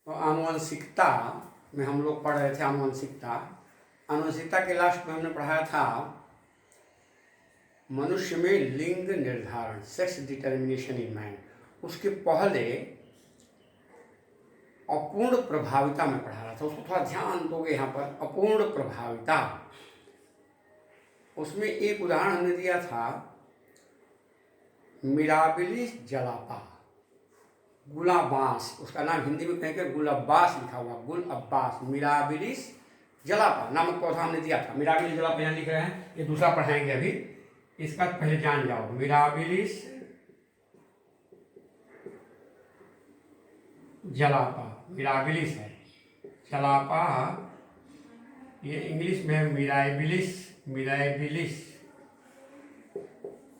तो आनुवंशिकता में हम लोग पढ़ रहे थे आनुवंशिकता। आनुवंशिकता के लास्ट में हमने पढ़ाया था मनुष्य में लिंग निर्धारण, सेक्स डिटर्मिनेशन इन मैन। उसके पहले अपूर्ण प्रभाविता में पढ़ा रहा था, उसको थोड़ा ध्यान दोगे यहाँ पर। अपूर्ण प्रभाविता, उसमें एक उदाहरण हमने दिया था मिराबिलिस जलापा, गुलाबास। उसका नाम हिंदी में कहेंगे गुलाबास लिखा हुआ, गुल अब्बास। मिराबिलिस जलापा नामक पौधा हमने दिया था। मिराबिलिस जलापा यहाँ लिख रहे हैं, ये दूसरा पढ़ाएंगे अभी, इसका पहले जान जाओ। मिराबिलिस जलापा, मिराबिलिस है, जलापा ये इंग्लिश में मिराबिलिस, मिराबिलिस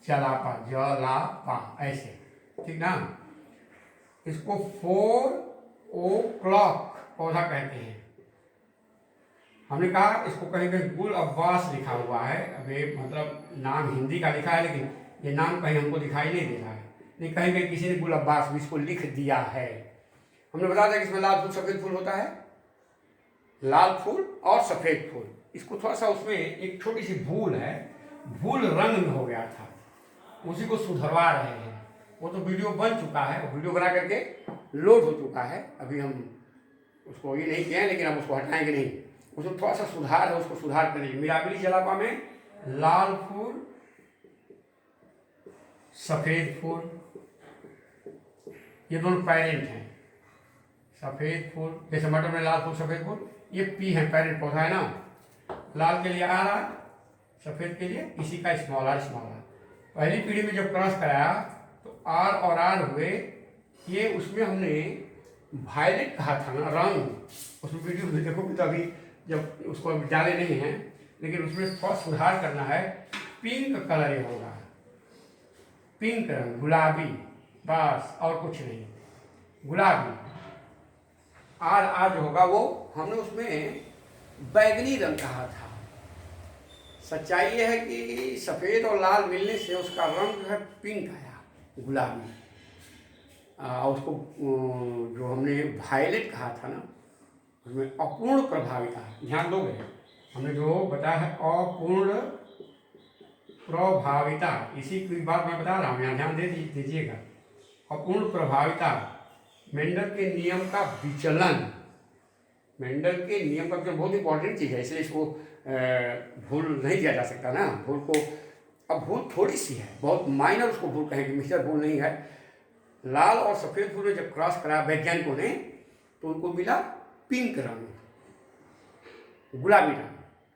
जलापा, जलापा ऐसे, ठीक ना। इसको 4 o'clock पौधा कहते हैं। हमने कहा इसको कहीं कहीं गुल अब्बास लिखा हुआ है। अब ये मतलब नाम हिंदी का लिखा है, लेकिन ये नाम कहीं हमको दिखाई नहीं दे रहा है। नहीं, कहीं कहीं किसी ने गुल अब्बास भी इसको लिख दिया है। हमने बताया था कि इसमें लाल फूल सफ़ेद फूल होता है, लाल फूल और सफ़ेद फूल। इसको थोड़ा सा उसमें एक छोटी सी भूल है, भूल रंग में हो गया था, उसी को सुधरवा रहे हैं। वो तो वीडियो बन चुका है, वीडियो बना करके लोड हो चुका है। अभी हम उसको ये नहीं किए हैं, लेकिन हम उसको हटाएंगे नहीं। उसमें थोड़ा सा सुधार है, उसको सुधार करेंगे। मिराबिलिस जलापा में लाल फूल सफ़ेद फूल, ये दोनों पेरेंट हैं। सफ़ेद फूल, जैसे मटर में लाल फूल सफ़ेद फूल, ये पी है, पेरेंट पौधा है ना। लाल के लिए आर आर, सफ़ेद के लिए इसी का स्मॉल आर स्मॉल आर। पहली पीढ़ी में जब क्रॉस कराया तो आर और आर हुए। ये उसमें हमने वायलेट कहा था ना, रंग। उसमें वीडियो में देखोगे तो अभी जब उसको अभी डाले नहीं हैं, लेकिन उसमें थोड़ा सुधार करना है। पिंक कलर ये होगा, पिंक रंग, गुलाबी, बस और कुछ नहीं, गुलाबी। आर आर जो होगा वो हमने उसमें बैगनी रंग कहा था। सच्चाई ये है कि सफ़ेद और लाल मिलने से उसका रंग जो है पिंक आया, गुलाबी। उसको जो हमने वायलेट कहा था ना, उसमें अपूर्ण प्रभाविता, ध्यान दोगे। हमने जो बताया है अपूर्ण प्रभाविता, इसी की बात मैं बता रहा हूँ, यहाँ ध्यान दे दीजिएगा। अपूर्ण प्रभाविता, मेंडल के नियम का विचलन। मेंडल के नियम का विचलन बहुत इंपॉर्टेंट चीज़ है, इसलिए इसको भूल नहीं दिया जा सकता ना। भूल को, अब भूल थोड़ी सी है, बहुत माइनर उसको भूल कहेंगे, मिस्टर भूल नहीं है। लाल और सफ़ेद फूल में जब क्रॉस कराया वैज्ञानिकों ने, तो उनको मिला पिंक रंग, गुलाबी रंग।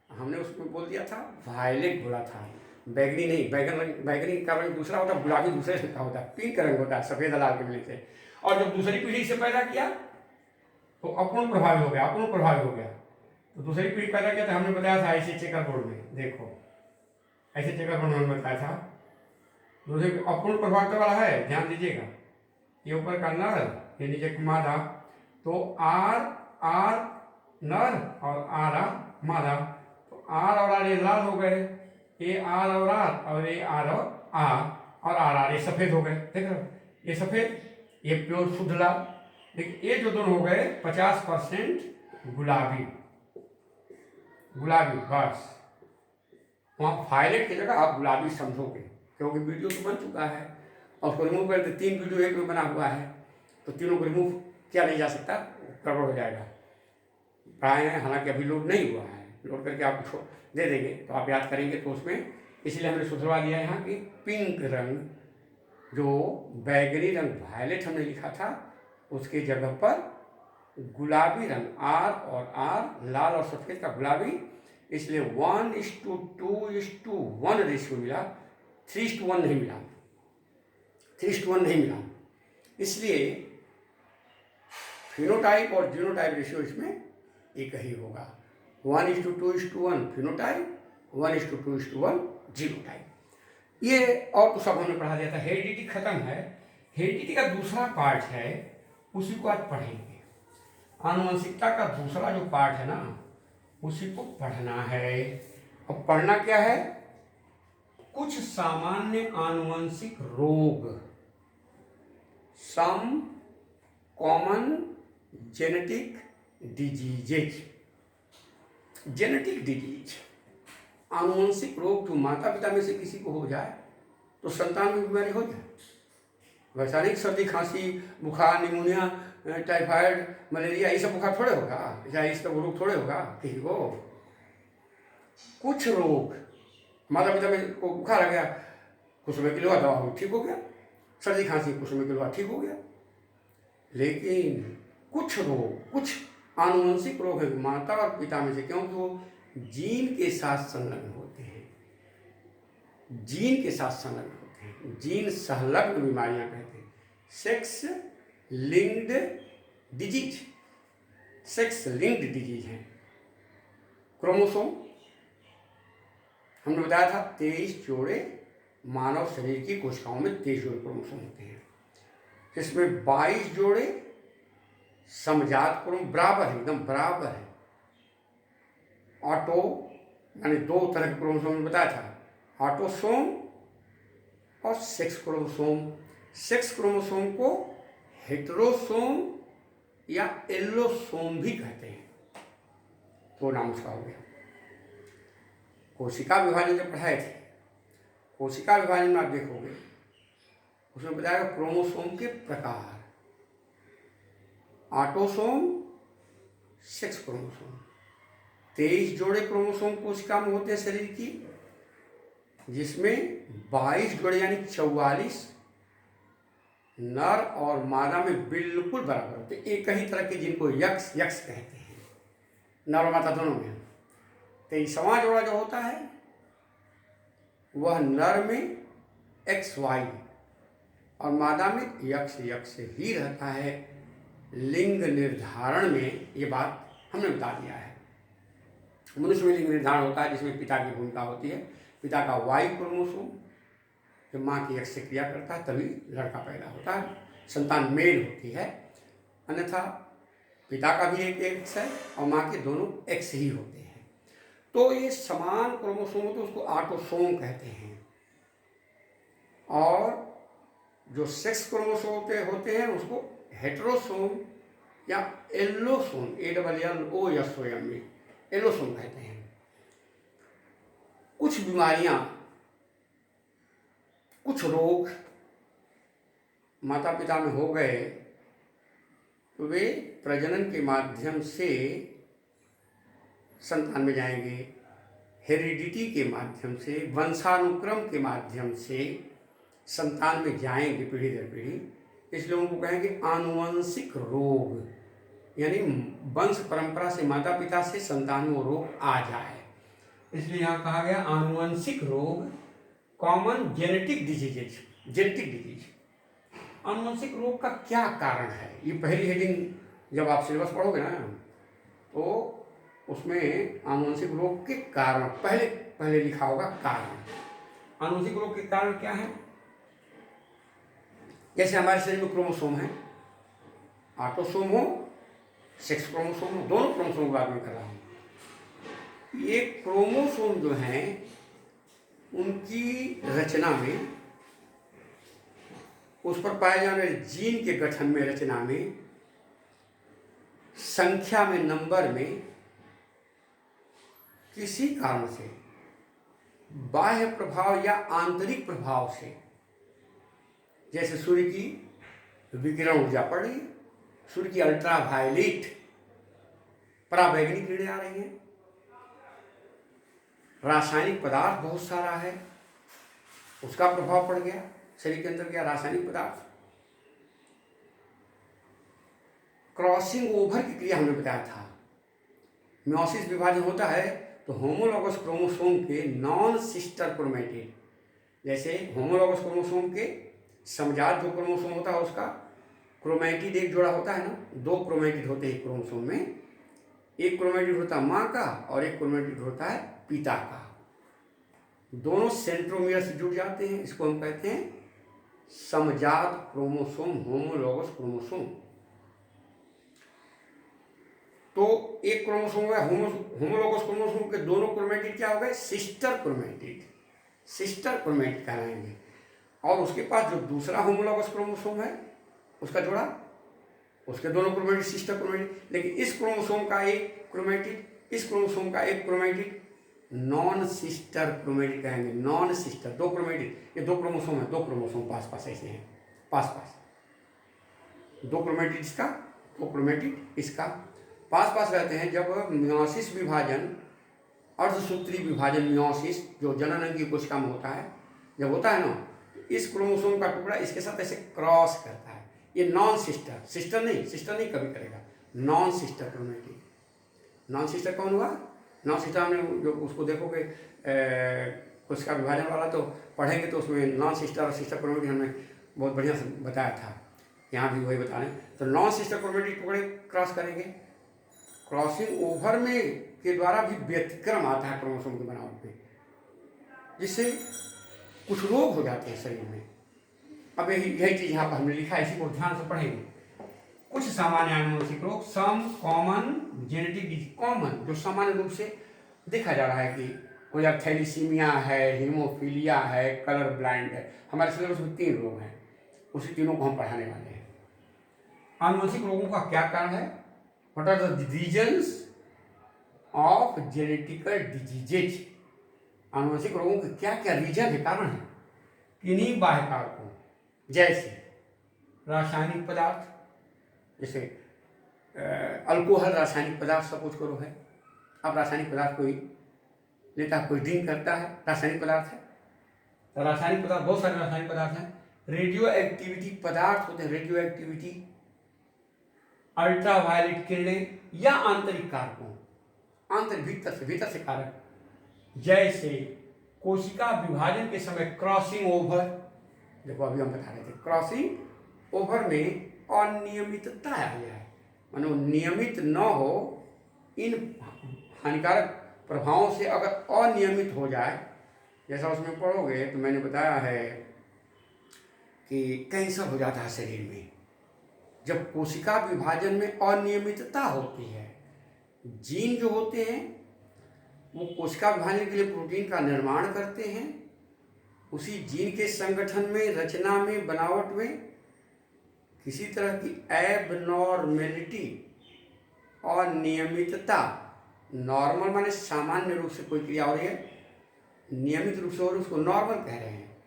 हमने उसमें बोल दिया था वायलेट बोला था, बैगनी नहीं। बैगन रंग, बैगनी का रंग दूसरा होता है, गुलाबी दूसरे रंग का होता है, पिंक रंग होता है सफ़ेद लाल के मिलने से। और जब दूसरी पीढ़ी से पैदा किया तो अपूर्ण प्रभावी हो गया, अपूर्ण प्रभावी हो गया। तो दूसरी पीढ़ी पैदा किया तो हमने बताया था ऐसे चेकर बोर्ड में, देखो ऐसे चेकर बोर्ड में बताया था। दूसरे अपूर्ण प्रभाविता वाला है, ध्यान दीजिएगा। ये ऊपर का नर, ये नीचे का मादा। तो आर आर नर और आर आर मादा। तो आर और आर ये लाल हो गए, ये आर और ये आर और आर ये सफ़ेद हो गए। देख रहे हो, ये सफ़ेद, ये प्योर शुद्ध लाल। लेकिन ये जो दोनों हो गए 50% गुलाबी, गुलाबी बस। वहाँ वायलेट की जगह आप गुलाबी समझोगे, क्योंकि वीडियो तो बन चुका है और उसको रिमूव करके 3 वीडियो एक में बना हुआ है, तो तीनों को रिमूव किया नहीं जा सकता, गड़बड़ हो जाएगा। पढ़ाए हैं, हालांकि अभी लोड नहीं हुआ है, लोड करके आपको दे देंगे तो आप याद करेंगे। तो उसमें इसलिए हमने सुधरवा दिया यहाँ कि पिंक रंग, जो बैगनी रंग वायलेट हमने लिखा था, उसकी जगह पर गुलाबी रंग, आर और आर, लाल और सफ़ेद का गुलाबी। इसलिए 1:2:1 रेशियो मिला, 3:1 नहीं मिला, 3:1 नहीं मिला। इसलिए फिनोटाइप और जीनोटाइप रेशियो इसमें एक ही होगा, 1:2:1 फिनोटाइप, 1:2:1 जीनोटाइप। ये और तो सब हमने पढ़ा दिया था। हेरिडिटी खत्म है, हेरिडिटी का दूसरा पार्ट है, उसी को आज पढ़ेंगे। आनुवंशिकता का दूसरा जो पार्ट है ना, उसी को पढ़ना है। अब पढ़ना क्या है, कुछ सामान्य आनुवंशिक रोग, some common genetic diseases. Genetic disease, आनुवंशिक रोग जो माता पिता में से किसी को हो जाए तो संतान में बीमारी हो जाए। वैसा नहीं सर्दी खांसी बुखार निमोनिया टाइफाइड मलेरिया ये सब बुखार थोड़े होगा, या इस सब रोग थोड़े होगा किसी को। कुछ रोग माता पिता में को बुखार आ गया, कुछ समय के लिए दवा हो ठीक हो गया, सर्दी खांसी कुछ समय के लिए ठीक हो गया। लेकिन कुछ रोग, कुछ आनुवंशिक रोग है माता और पिता में से, क्योंकि वो जीन के साथ संलग्न होते हैं, जीन के साथ संलग्न होते हैं, जीन संलग्न बीमारियां कहते हैं। Sex linked disease, sex linked disease है। क्रोमोसोम हमने बताया था 23 जोड़े मानव शरीर की कोशिकाओं में 23 जोड़े क्रोमोसोम होते हैं, जिसमें 22 जोड़े समजात क्रोम बराबर है, एकदम बराबर है। ऑटो यानी 2 तरह के क्रोमोसोम बताया था, ऑटोसोम और सेक्स क्रोमोसोम। सेक्स क्रोमोसोम को हेटेरोसोम या एल्लोसोम भी कहते हैं, तो नाम उसका हो गया। कोशिका विभाजन जब पढ़ाए थे, कोशिका विभाजन में आप देखोगे उसमें बताया क्रोमोसोम के प्रकार, ऑटोसोम सेक्स क्रोमोसोम। 23 जोड़े क्रोमोसोम कोशिका में होते हैं शरीर की, जिसमें 22 जोड़े यानी 44 नर और मादा में बिल्कुल बराबर होते हैं, एक ही तरह के, जिनको यक्स यक्स कहते हैं, नर और मादा दोनों में। 23वां जोड़ा जो होता है वह नर में XY और मादा में यक्स यक्स ही रहता है। लिंग निर्धारण में ये बात हमने बता दिया है। मनुष्य में लिंग निर्धारण होता है जिसमें पिता की भूमिका होती है। पिता का Y क्रोमोसोम जब माँ की एक्स से क्रिया करता है तभी लड़का पैदा होता है, संतान मेल होती है। अन्यथा पिता का भी एक एक्स है और माँ के दोनों एक्स ही होते हैं। तो ये समान क्रोमोसोम होते हैं, उसको ऑटोसोम कहते हैं। और जो सेक्स क्रोमोसोम होते हैं उसको हेटेरोसोम या एल्लोसोम, ALLOSOM एल्लोसोम कहते हैं। कुछ बीमारियां, कुछ रोग माता पिता में हो गए तो वे प्रजनन के माध्यम से संतान में जाएंगे, हेरिडिटी के माध्यम से, वंशानुक्रम के माध्यम से संतान में जाएंगे पीढ़ी दर पीढ़ी। इसलिए उनको कहेंगे आनुवंशिक रोग, यानी वंश परंपरा से माता पिता से संतान में वो रोग आ जाए, इसलिए यहाँ कहा गया आनुवंशिक रोग, common genetic diseases. Genetic disease, आनुवंशिक रोग का क्या कारण है, ये पहली हेडिंग जब आप सिलेबस पढ़ोगे ना तो उसमें आनुवंशिक रोग के कारण पहले लिखा होगा कारण। आनुवंशिक रोग के कारण क्या है? जैसे हमारे शरीर में क्रोमोसोम है, ऑटोसोम हो सेक्स क्रोमोसोम हो, दोनों क्रोमोसोम की बात में कर रहा हूँ। ये क्रोमोसोम जो हैं उनकी रचना में, उस पर पाए जाने वाले जीन के गठन में, रचना में, संख्या में, नंबर में किसी कारण से, बाह्य प्रभाव या आंतरिक प्रभाव से, जैसे सूर्य की विकिरण ऊर्जा पड़ रही है, सूर्य की अल्ट्रावायलेट पराबैंगनी किरणें आ रही हैं, रासायनिक पदार्थ बहुत सारा है उसका प्रभाव पड़ गया शरीर के अंदर। क्या रासायनिक पदार्थ, क्रॉसिंग ओवर की क्रिया हमने बताया था। म्योसिस विभाजन होता है तो होमोलॉगस क्रोमोसोम के नॉन सिस्टर क्रोमेटिड, जैसे होमोलॉगस क्रोमोसोम के समजात जो क्रोमोसोम होता है उसका क्रोमेटिड एक जोड़ा होता है ना, 2 क्रोमेटिड होते हैं क्रोमोसोम में, एक क्रोमेटिड होता है माँ का और एक क्रोमेटिड होता है पिता का। दोनों सेंट्रोमियर से जुड़ जाते हैं, इसको हम कहते हैं समजात क्रोमोसोम, होमोलॉगस क्रोमोसोम। तो एक क्रोमोसोम है होमोलॉगस क्रोमोसोम के दोनों क्रोमेटिड क्या हो गए? सिस्टर क्रोमेटिड, सिस्टर क्रोमेटिड कहलाएंगे। और उसके पास जो दूसरा होमोलॉगस क्रोमोसोम है उसका जोड़ा, उसके दोनों क्रोमेटिड सिस्टर क्रोमेटिड, लेकिन इस क्रोमोसोम का एक क्रोमेटिड, इस क्रोमोसोम का एक क्रोमेटिड नॉन सिस्टर क्रोमेटिड कहेंगे। नॉन सिस्टर, दो क्रोमेटिड, ये दो क्रोमोसोम है, दो क्रोमोसोम पास पास ऐसे हैं, पास पास, दो क्रोमेटिड इसका, दो क्रोमेटिड इसका पास पास रहते हैं। जब मियोसिस विभाजन, अर्धसूत्री विभाजन मियोसिस जो जनन अंग की कोशिका में होता है, जब होता है ना, तो इस क्रोमोसोम का टुकड़ा इसके साथ ऐसे क्रॉस करता है। ये नॉन सिस्टर, सिस्टर नहीं कभी करेगा, non sister chromatid. Non sister कौन हुआ? नॉन सिस्टर हमने जो उसको देखोगे कोशिका विभाजन वाला तो पढ़ेंगे, तो उसमें नॉन सिस्टर और सिस्टर क्रोमेटिड हमने बहुत बढ़िया से बताया था, यहाँ भी वही बता रहे हैं। तो नॉन सिस्टर क्रोमेटिड टुकड़े क्रॉस करेंगे, क्रॉसिंग ओवर में के द्वारा भी व्यतिक्रम आता है क्रोमोसोम की बनावट में, जिससे कुछ रोग हो जाते हैं शरीर में। अब यही चीज़ यहाँ पर हमने लिखा है, इसी को ध्यान से पढ़ेंगे। कुछ सामान्य आनुवंशिक रोग, some common genetic disease, common जो सामान्य रूप से देखा जा रहा है कि कोई थैलीसीमिया है, हीमोफीलिया है, कलर ब्लाइंड है। हमारे सिलेबस में 3 रोग हैं, उसी तीनों को हम पढ़ाने वाले हैं। आनुवंशिक रोगों का क्या कारण है? What are the reasons of genetical diseases? आनुवंशिक रोगों के क्या क्या रीजन है, कारण है? किन्हीं बाह्य कारकों जैसे रासायनिक पदार्थ, जैसे अल्कोहल रासायनिक पदार्थ सपोज करो है। अब रासायनिक पदार्थ कोई लेता है, कोई ड्रिंक करता है, रासायनिक पदार्थ है। तो रासायनिक पदार्थ, बहुत सारे रासायनिक पदार्थ हैं। रेडियो एक्टिविटी पदार्थ होते हैं, रेडियो एक्टिविटी, अल्ट्रावायलेट किरणें, या आंतरिक कारकों, आंतरिक भीतर से कारक, जैसे कोशिका विभाजन के समय क्रॉसिंग ओवर। देखो अभी हम बता रहे थे, क्रॉसिंग ओवर में अनियमितता आ जाए, मानो नियमित न हो, इन हानिकारक प्रभावों से अगर अनियमित हो जाए, जैसा उसमें पढ़ोगे तो मैंने बताया है कि कैंसर हो जाता है शरीर में जब कोशिका विभाजन में अनियमितता होती है। जीन जो होते हैं वो कोशिका विभाजन के लिए प्रोटीन का निर्माण करते हैं, उसी जीन के संगठन में, रचना में, बनावट में किसी तरह की एबनॉर्मेलिटी और नियमितता, नॉर्मल माने सामान्य रूप से कोई क्रिया हो रही है, नियमित रूप से हो रही है, उसको नॉर्मल कह रहे हैं।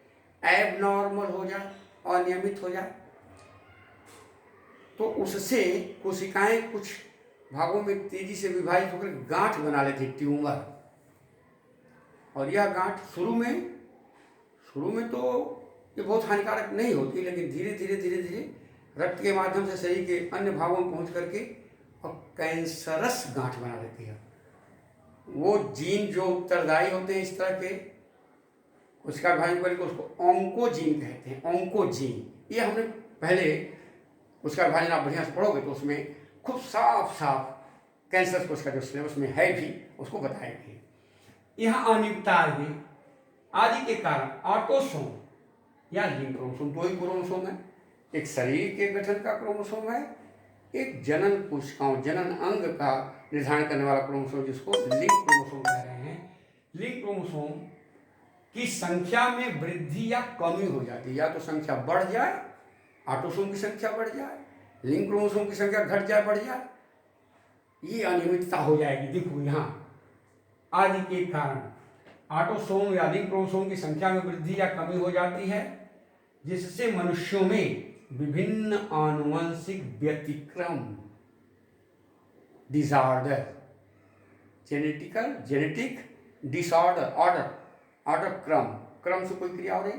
एबनॉर्मल हो जाए, अनियमित हो जाए, तो उससे कोशिकाएं कुछ भागों में तेजी से विभाजित होकर गांठ बना लेती, ट्यूमर। और यह गांठ शुरू में तो ये बहुत हानिकारक नहीं होती, लेकिन धीरे धीरे रक्त के माध्यम से शरीर के अन्य भागों में पहुंच करके और कैंसरस गांठ बना लेती है। वो जीन जो उत्तरदायी होते हैं इस तरह के कोशिका विभाजन पर, उसको ऑन्कोजीन कहते हैं। ऑन्कोजीन, ये हमने पहले उसका विभाजन आप बढ़िया से पढ़ोगे तो उसमें खूब साफ कैंसर कोशिका जो सिलेबस में है भी उसको बताएंगे। यहाँ अनियमितता आदि के कारण ऑटोसोम या लिंक क्रोमोसोम, 2 ही क्रोमोसोम है। एक शरीर के गठन का क्रोमोसोम है, एक जनन कोशिकाओं, जनन अंग का निर्धारण करने वाला क्रोमोसोम, जिसको लिंक क्रोमोसोम कह रहे हैं। लिंक क्रोमोसोम की संख्या में वृद्धि या कमी हो जाती है, या तो संख्या बढ़ जाए, ऑटोसोम की संख्या बढ़ जाए, लिंक क्रोमोसोम की संख्या घट जाए, बढ़ जाए, ये अनियमितता हो जाएगी। देखो यहाँ आदि के कारण ऑटोसोम या लिंक क्रोमोसोम की संख्या में वृद्धि या कमी हो जाती है, जिससे मनुष्यों में विभिन्न आनुवंशिक व्यतिक्रम, डिसऑर्डर, जेनेटिक डिसऑर्डर, ऑर्डर क्रम से कोई क्रिया हो रही है,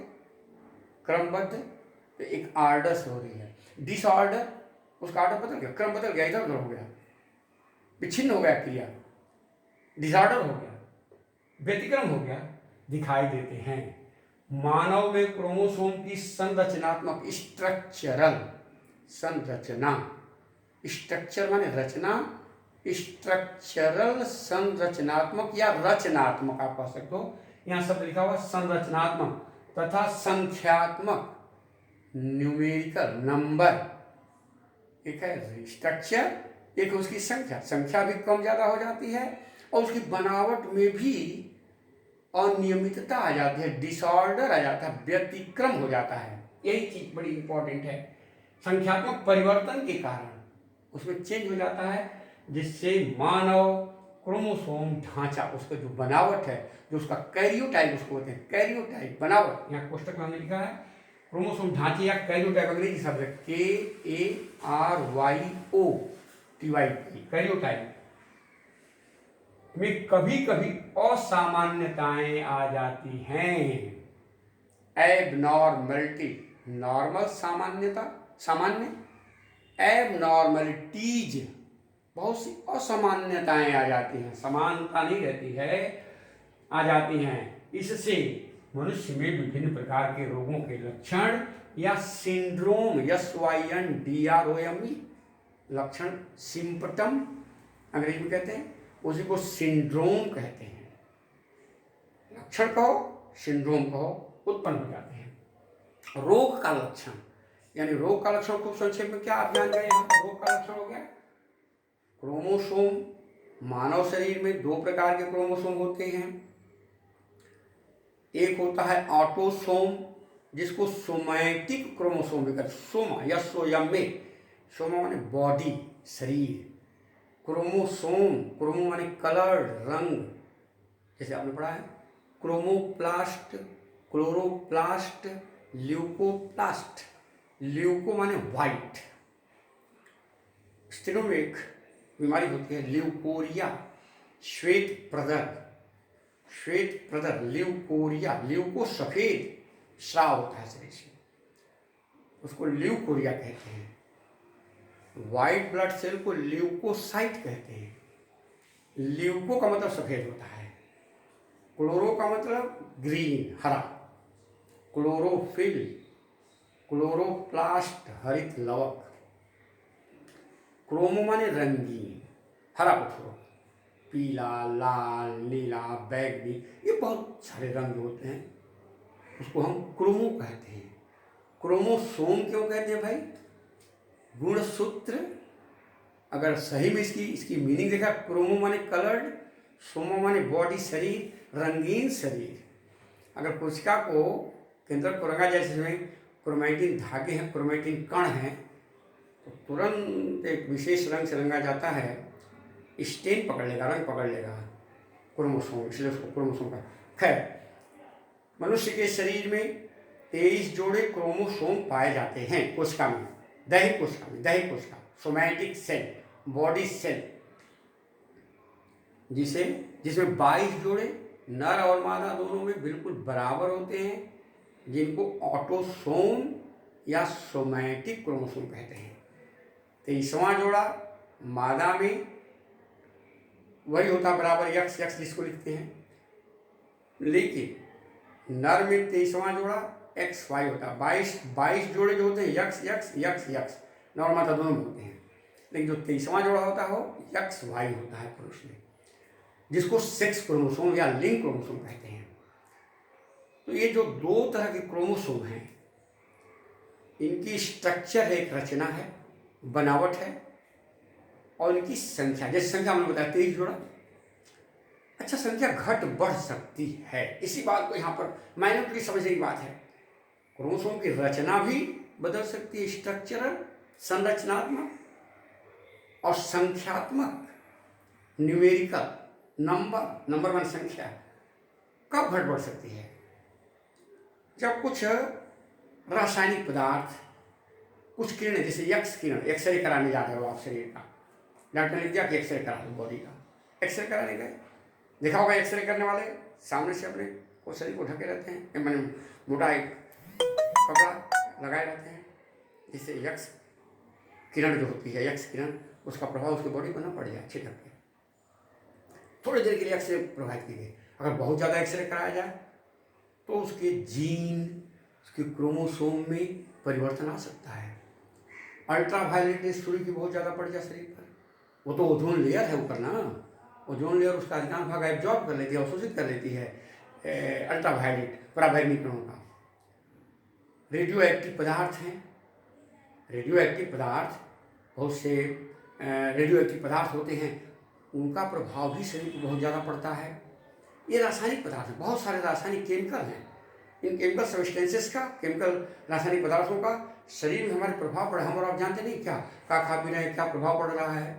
क्रमबद्ध, तो एक आर्डर से हो रही है। डिसऑर्डर, उसका ऑर्डर बदल गया, क्रम बदल गया, इधर उधर हो गया, विच्छिन्न हो गया क्रिया, डिसऑर्डर हो गया, व्यतिक्रम हो गया, दिखाई देते हैं। मानव में क्रोमोसोम की संरचनात्मक, स्ट्रक्चरल संरचना, स्ट्रक्चर माने रचना, स्ट्रक्चरल संरचनात्मक या रचनात्मक आप कह सकते हो, यहाँ शब्द लिखा हुआ संरचनात्मक, तथा संख्यात्मक, न्यूमेरिकल नंबर। एक है स्ट्रक्चर, एक उसकी संख्या भी कम ज़्यादा हो जाती है, और उसकी बनावट में भी अनियमितता आ जाती है, डिसऑर्डर आ जाता है, व्यतिक्रम हो जाता है। यही चीज बड़ी इंपॉर्टेंट है। संख्यात्मक परिवर्तन के कारण उसमें चेंज हो जाता है, जिससे मानव क्रोमोसोम ढांचा, उसका जो बनावट है, जो उसका कैरियोटाइप उसको बोलते हैं, कैरियोटाइप बनावट, यहाँ कोष्टक में हमने लिखा है क्रोमोसोम ढांचे या कैरियोटाइप, अंग्रेजी शब्द है KARYOTYP, कैरियोटाइप में कभी कभी असामान्यताएं आ जाती हैं। एबनॉर्मलिटी, नॉर्मल सामान्यता, सामान्य, एबनॉर्मलिटीज बहुत सी असामान्यताएं आ जाती हैं, समानता नहीं रहती है, आ जाती हैं। इससे मनुष्य में विभिन्न प्रकार के रोगों के लक्षण या सिंड्रोम, SYNDROME लक्षण, सिम्पटम अंग्रेजी में कहते हैं, उसी को सिंड्रोम कहते हैं। लक्षण कहो, सिंड्रोम कहो, उत्पन्न हो जाते हैं। रोग का लक्षण, यानी रोग का लक्षण खूब संक्षेप में क्या आप जान गए यहाँ पर। रोग का लक्षण हो गया क्रोमोसोम, मानव शरीर में 2 प्रकार के क्रोमोसोम होते हैं। एक होता है ऑटोसोम, जिसको सोमैटिक क्रोमोसोम भी कहते हैं, सोमा, SOMA, सोमा माने बॉडी, शरीर, क्रोमोसोम, क्रोमो माने कलर, रंग, जैसे आपने पढ़ा है क्रोमोप्लास्ट, क्लोरोप्लास्ट, ल्यूकोप्लास्ट, ल्यूको माने व्हाइट। स्त्रियों में एक बीमारी होती है ल्यूकोरिया, श्वेत प्रदर, श्वेत प्रदर, ल्यूकोरिया, ल्यूको सफेद स्राव होता है शरीर से, उसको ल्यूकोरिया कहते हैं। व्हाइट ब्लड सेल को ल्यूकोसाइट कहते हैं। ल्यूको का मतलब सफेद होता है, क्लोरो का मतलब ग्रीन, हरा, क्लोरोफिल, क्लोरोप्लास्ट, हरित लवक, क्रोमो माने रंगीन, हरा को छोड़ो, पीला, लाल, नीला, बैगनी, ये बहुत सारे रंग होते हैं, उसको हम क्रोमो कहते हैं। क्रोमोसोम क्यों कहते हैं भाई? गुणसूत्र, अगर सही में इसकी मीनिंग देखा, क्रोमो माने कलर्ड, सोमो माने बॉडी, शरीर, रंगीन शरीर। अगर कोशिका को केंद्र को रंगा जाए, जिसमें क्रोमैटिन धागे हैं, क्रोमैटिन कण हैं, तो तुरंत एक विशेष रंग से रंगा जाता है, स्टेन पकड़ लेगा, रंग पकड़ लेगा क्रोमोसोम, इसलिए उसको क्रोमोसोम का। खैर, मनुष्य के शरीर में 23 जोड़े क्रोमोसोम पाए जाते हैं कोशिका में, दैहिक कोशिका, सोमैटिक सेल, बॉडी सेल, जिसमें 22 जोड़े नर और मादा दोनों में बिल्कुल बराबर होते हैं, जिनको ऑटोसोम या सोमैटिक क्रोमोसोम कहते हैं। 23वां जोड़ा मादा में वही होता बराबर, यक्स जिसको लिखते हैं, लेकिन नर में 23वां जोड़ा XY होता है। 22 जोड़े जो होते हैं यक्स नर और मादा दोनों में होते हैं, लेकिन जो 23वां जोड़ा होता है वो XY होता है पुरुष में, जिसको सेक्स क्रोमोसोम या लिंग क्रोमोसोम कहते हैं। तो ये जो 2 तरह के क्रोमोसोम हैं, इनकी स्ट्रक्चर है, एक रचना है, बनावट है, और इनकी संख्या, जैसे संख्या हमने बताया 23 जोड़ा। अच्छा, संख्या घट बढ़ सकती है, इसी बात को यहाँ पर माइन्यूटली समझने की बात है। क्रोमोसोम की रचना भी बदल सकती है, स्ट्रक्चरल, संरचनात्मक और संख्यात्मक, न्यूमेरिकल, नंबर 1 संख्या कब घट बढ़ सकती है? जब कुछ रासायनिक पदार्थ, कुछ किरणें, जैसे यक्स किरण, एक्सरे कराने जा रहे हो आप शरीर का, डॉक्टर ने लिख दिया कि एक्सरे करा लो बॉडी का, एक्सरे कराने गए, देखा होगा एक्सरे करने वाले सामने से अपने को शरीर को ढके रहते हैं, मैंने मोटा एक कपड़ा लगाए रहते हैं, जिससे यक्स किरण जो होती है, यक्स किरण, उसका प्रभाव उसकी बॉडी पर न पड़ जाए, छिटक के थोड़ी देर के लिए एक्सरे प्रभावित की गई। अगर बहुत ज़्यादा एक्सरे कराया जाए तो उसके जीन, उसके क्रोमोसोम में परिवर्तन आ सकता है। अल्ट्रावायलेट रेज सूर्य की बहुत ज़्यादा पड़ जाए शरीर पर, वो तो ओजोन लेयर है ऊपर ना, ओजोन लेयर उसका अधिकांश भाग एब्जॉर्ब कर लेती है, अवशोषित कर लेती है अल्ट्रावायलेट पराबैंगनी किरणों का। रेडियो एक्टिव पदार्थ हैं, रेडियो एक्टिव पदार्थ, बहुत से रेडियो एक्टिव पदार्थ होते हैं, उनका प्रभाव भी शरीर पर बहुत ज़्यादा पड़ता है। ये रासायनिक पदार्थ हैं, बहुत सारे रासायनिक केमिकल हैं। इन केमिकल सब्सटेंसेस का, केमिकल रासायनिक पदार्थों का शरीर में हमारे प्रभाव पड़ा, हम और आप जानते नहीं क्या खा पी रहे हैं, क्या प्रभाव पड़ रहा है,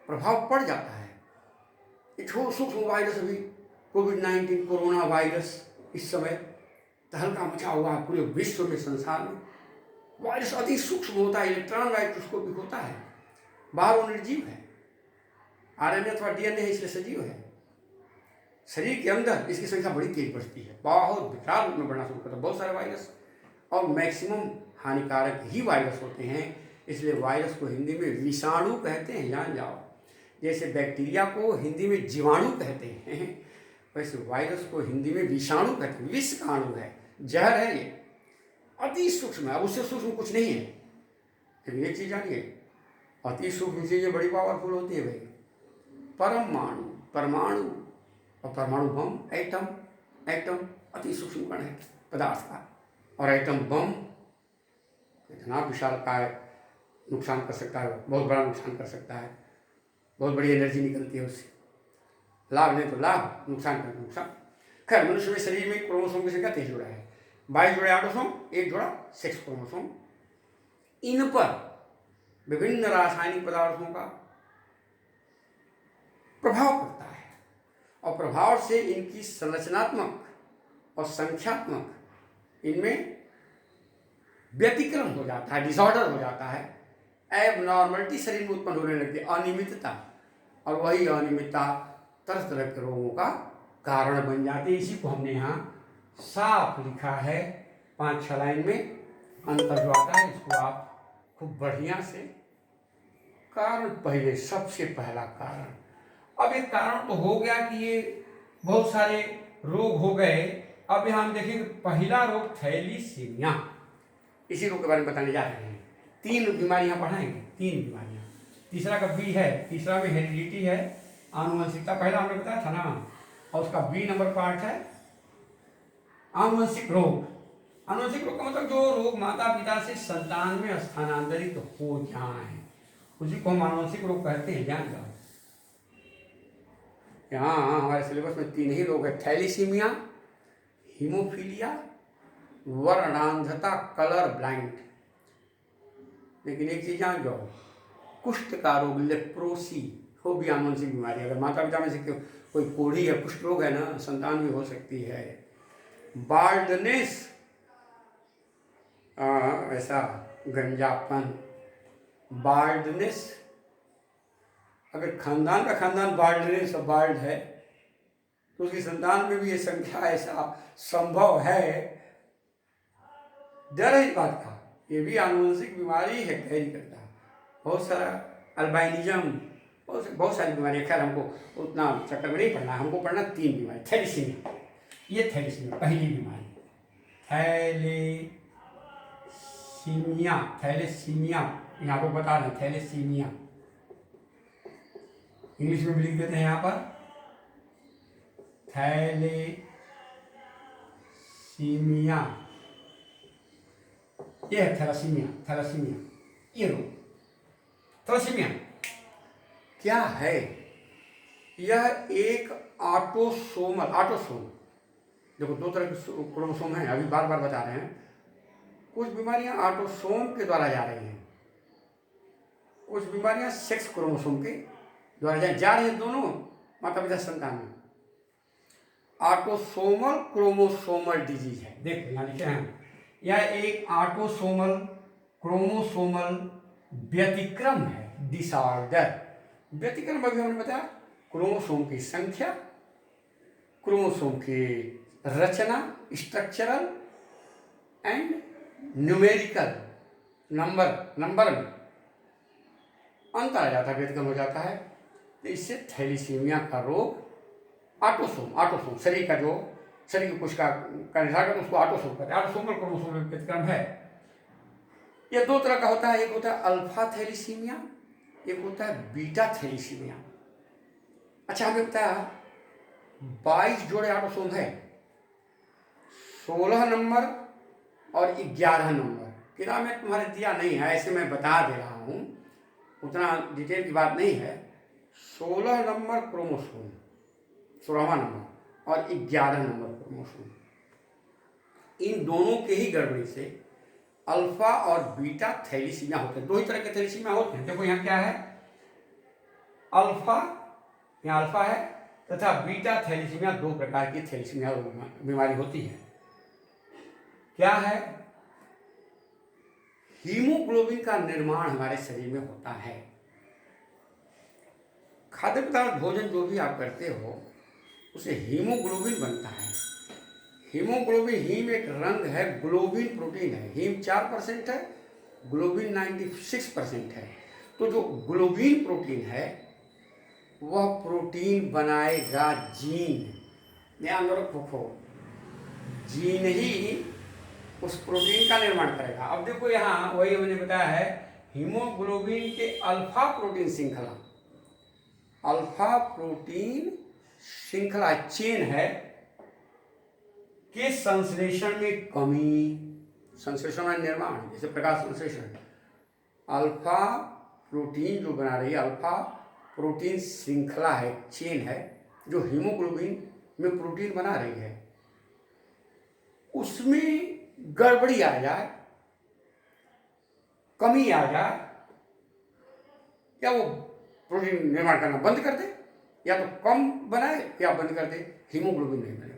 प्रभाव पड़ जाता है। एक सूक्ष्म वायरस अभी कोविड-19 कोरोना वायरस इस समय तहलका मचा हुआ है पूरे विश्व में, संसार में। वायरस अति सूक्ष्म होता है, इलेक्ट्रॉन माइक्रोस्कोपिक होता है, बाहर वो निर्जीव है, आरएनए अथवा डीएनए है इसलिए सजीव है। शरीर के अंदर इसकी संख्या बड़ी तेज बढ़ती है, बहुत विकराल रूप में बढ़ना शुरू करता है बहुत सारे वायरस, और मैक्सिमम हानिकारक ही वायरस होते हैं। इसलिए वायरस को हिंदी में विषाणु कहते हैं, जान जाओ। जैसे बैक्टीरिया को हिंदी में जीवाणु कहते हैं, वैसे वायरस को हिंदी में विषाणु कहते हैं। विष का अणु है, जहर है, ये अति सूक्ष्म है, अब उससे सूक्ष्म कुछ नहीं है। लेकिन एक चीज जानिए, अति सूक्ष्म चीजें बड़ी पावरफुल होती है भाई। परमाणु, परमाणु और परमाणु बम, एटम, एटम अति सूक्ष्म कण है पदार्थ का, और एटम बम इतना विशालकाय नुकसान कर सकता है, बहुत बड़ा नुकसान कर सकता है, बहुत बड़ी एनर्जी निकलती है उससे, लाभ नहीं तो लाभ, नुकसान कर नुकसान। खैर, मनुष्य में शरीर में क्रोमोसोम की संख्या 23 जोड़ा है, 22 जोड़े ऑटोसोम, 1 जोड़ा सेक्स क्रोमोसोम। इन पर विभिन्न रासायनिक पदार्थों का प्रभाव पड़ता है, और प्रभाव से इनकी संरचनात्मक और संख्यात्मक इनमें व्यतिक्रम हो जाता है, डिसऑर्डर हो जाता है, एबनॉर्मलिटी शरीर में उत्पन्न होने लगती है, अनियमितता, और वही अनियमितता तरह तरह के रोगों का कारण बन जाती है। इसी को हमने यहाँ साफ लिखा है 5-6 लाइन में, अंतर जो आता है इसको आप खूब बढ़िया से। कारण पहले, सबसे पहला कारण, अब एक कारण तो हो गया कि ये बहुत सारे रोग हो गए। अब यहाँ हम देखेंगे पहला रोग थैलीसीमिया, इसी रोग के बारे में बताने जा रहे हैं। 3 बीमारियां पढ़ाएंगे, 3 बीमारियां। तीसरा का बी है, तीसरा में हेरिडिटी है, आनुवंशिकता, पहला हमने बताया था ना, और उसका बी नंबर पार्ट है आनुवंशिक रोग। आनुवंशिक रोग का मतलब जो रोग माता पिता से संतान में स्थानांतरित हो जाए, उसी को हम आनुवंशिक रोग कहते हैं, जान जाओ। यहाँ हमारे सिलेबस में 3 ही रोग है, थैलीसीमिया, हीमोफीलिया, वर्णांधता, कलर ब्लाइंड। लेकिन एक चीज जान जाओ, कुष्ठ का रोग, लेप्रोसी, वो भी आनुवंशिक बीमारी है। अगर माता पिता में से कोई कोढ़ी है, कुष्ठ रोग है ना, संतान भी हो सकती है। बाल्डनेस, ऐसा गंजापन, बाल्डनेस, अगर खानदान का खानदान बाल्डनेस और बाल्ड है तो उसकी संतान में भी ये संख्या ऐसा संभव है। डर है इस बात का, ये भी आनुवंशिक बीमारी है, कैरी करता है। बहुत सारा अल्बाइनिज्म, बहुत सारी बीमारियाँ, खैर हमको उतना चक्कर में नहीं पढ़ना है, हमको पढ़ना 3 बीमारी। थैलीसीमिया, ये थैलीसीमिया पहली बीमारी, थैलेसीमिया, थैलेसीमिया यहाँ पर बता दें, थैलेसीमिया इंग्लिश में भी लिख देते हैं यहाँ पर, थैलेसीमिया, ये है थैलासीमिया, थैलासीमिया ये रोग। थैलासीमिया क्या है? यह एक ऑटोसोम, देखो 2 तरह के क्रोमोसोम हैं, अभी बार बार बता रहे हैं। कुछ बीमारियां ऑटोसोम के द्वारा जा रही हैं, कुछ बीमारियां सेक्स क्रोमोसोम के द्वारा जा रही हैं, दोनों माता पिता संतान में। ऑटोसोमल क्रोमोसोमल डिजीज है, देखो यहाँ लिखे हैं, यह एक ऑटोसोमल क्रोमोसोमल व्यतिक्रम है, डिसऑर्डर। व्यतिक्रम अभी हमने बताया, क्रोमोसोम की संख्या, क्रोमोसोम की रचना, स्ट्रक्चरल एंड न्यूमेरिकल, नंबर में अंतर आ जाता है, व्यतिक्रम हो जाता है। तो इससे थैलीसीमिया का रोग, ऑटोसोम शरीर का जो शरीर की कोशिका का निर्धारण करता है उसको ऑटोसोम कहते हैं। ऑटोसोमल क्रोमोसोमल व्यतिक्रम है। यह 2 तरह का होता है, एक होता है अल्फा थैलीसीमिया, एक होता है बीटा थैलीसीमिया। अच्छा, हमें बताया 22 जोड़े ऑटोसोम है, 16 नंबर और 11 नंबर। किताब में तुम्हारे दिया नहीं है, ऐसे मैं बता दे रहा हूँ, उतना डिटेल की बात नहीं है। 16 नंबर क्रोमोसोम, 16वां नंबर और 11 नंबर क्रोमोसोम, इन दोनों के ही गड़बड़ी से अल्फा और बीटा थैलीसीमिया होते हैं। दो ही तरह के थैलीसीमिया होते हैं। देखो यहाँ क्या है, अल्फा, यहाँ अल्फा है, तथा बीटा थैलीसीमिया, दो प्रकार की थैलीसीमिया बीमारी होती है। क्या है, हीमोग्लोबिन का निर्माण हमारे शरीर में होता है। खाद्य पदार्थ भोजन जो भी आप करते हो उसे हीमोग्लोबिन बनता है। हीमोग्लोबिन, हीम एक रंग है, ग्लोबिन प्रोटीन है। हीम 4% है, ग्लोबिन 96% है। तो जो ग्लोबिन प्रोटीन है वह प्रोटीन बनाएगा जीन। ध्यान रखो, जीन ही उस प्रोटीन का निर्माण करेगा। अब देखो यहाँ वही मैंने बताया है, हीमोग्लोबिन के अल्फा प्रोटीन श्रृंखला, अल्फा प्रोटीन श्रृंखला चेन है के संश्लेषण में कमी, संश्लेषण में निर्माण, जैसे प्रकाश संश्लेषण, अल्फा प्रोटीन जो बना रही है, अल्फा प्रोटीन श्रृंखला है, चेन है, जो हीमोग्लोबिन में प्रोटीन बना रही है, उसमें गड़बड़ी आ जाए, कमी आ जाए, या वो प्रोटीन निर्माण करना बंद कर दे, या तो कम बनाए या बंद कर दे, हीमोग्लोबिन नहीं बनेगा।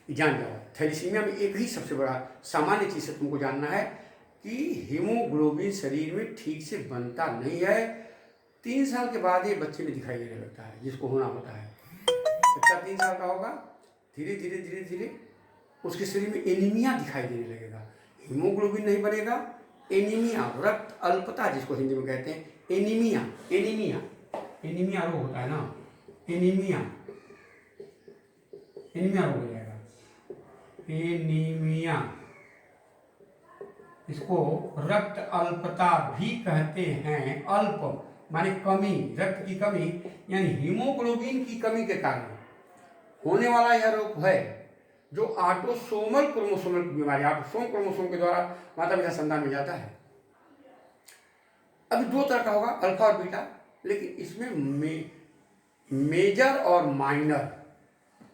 जान जाओ, थैलीसीमिया में एक ही सबसे बड़ा सामान्य चीज़ है तुमको जानना है कि हीमोग्लोबिन शरीर में ठीक से बनता नहीं है। 3 साल के बाद ये बच्चे में दिखाई देने लगता है, जिसको होना होता है। बच्चा 3 साल का होगा, धीरे धीरे धीरे धीरे उसके शरीर में एनीमिया दिखाई देने लगेगा। हीमोग्लोबिन नहीं बनेगा, एनीमिया, रक्त अल्पता जिसको हिंदी में कहते हैं, एनीमिया, एनीमिया, एनीमिया रोग होता है ना, एनीमिया, एनीमिया रोग हो जाएगा, एनीमिया। इसको रक्त अल्पता भी कहते हैं। अल्प माने कमी, रक्त की कमी, यानी हीमोग्लोबिन की कमी के कारण होने वाला यह रोग है, जो ऑटोसोमल क्रोमोसोमल बीमारी, ऑटोसोम क्रोमोसोम के द्वारा माता पिता संतान में जाता है। अभी 2 तरह का होगा, अल्फा और बीटा, लेकिन इसमें मेजर और माइनर,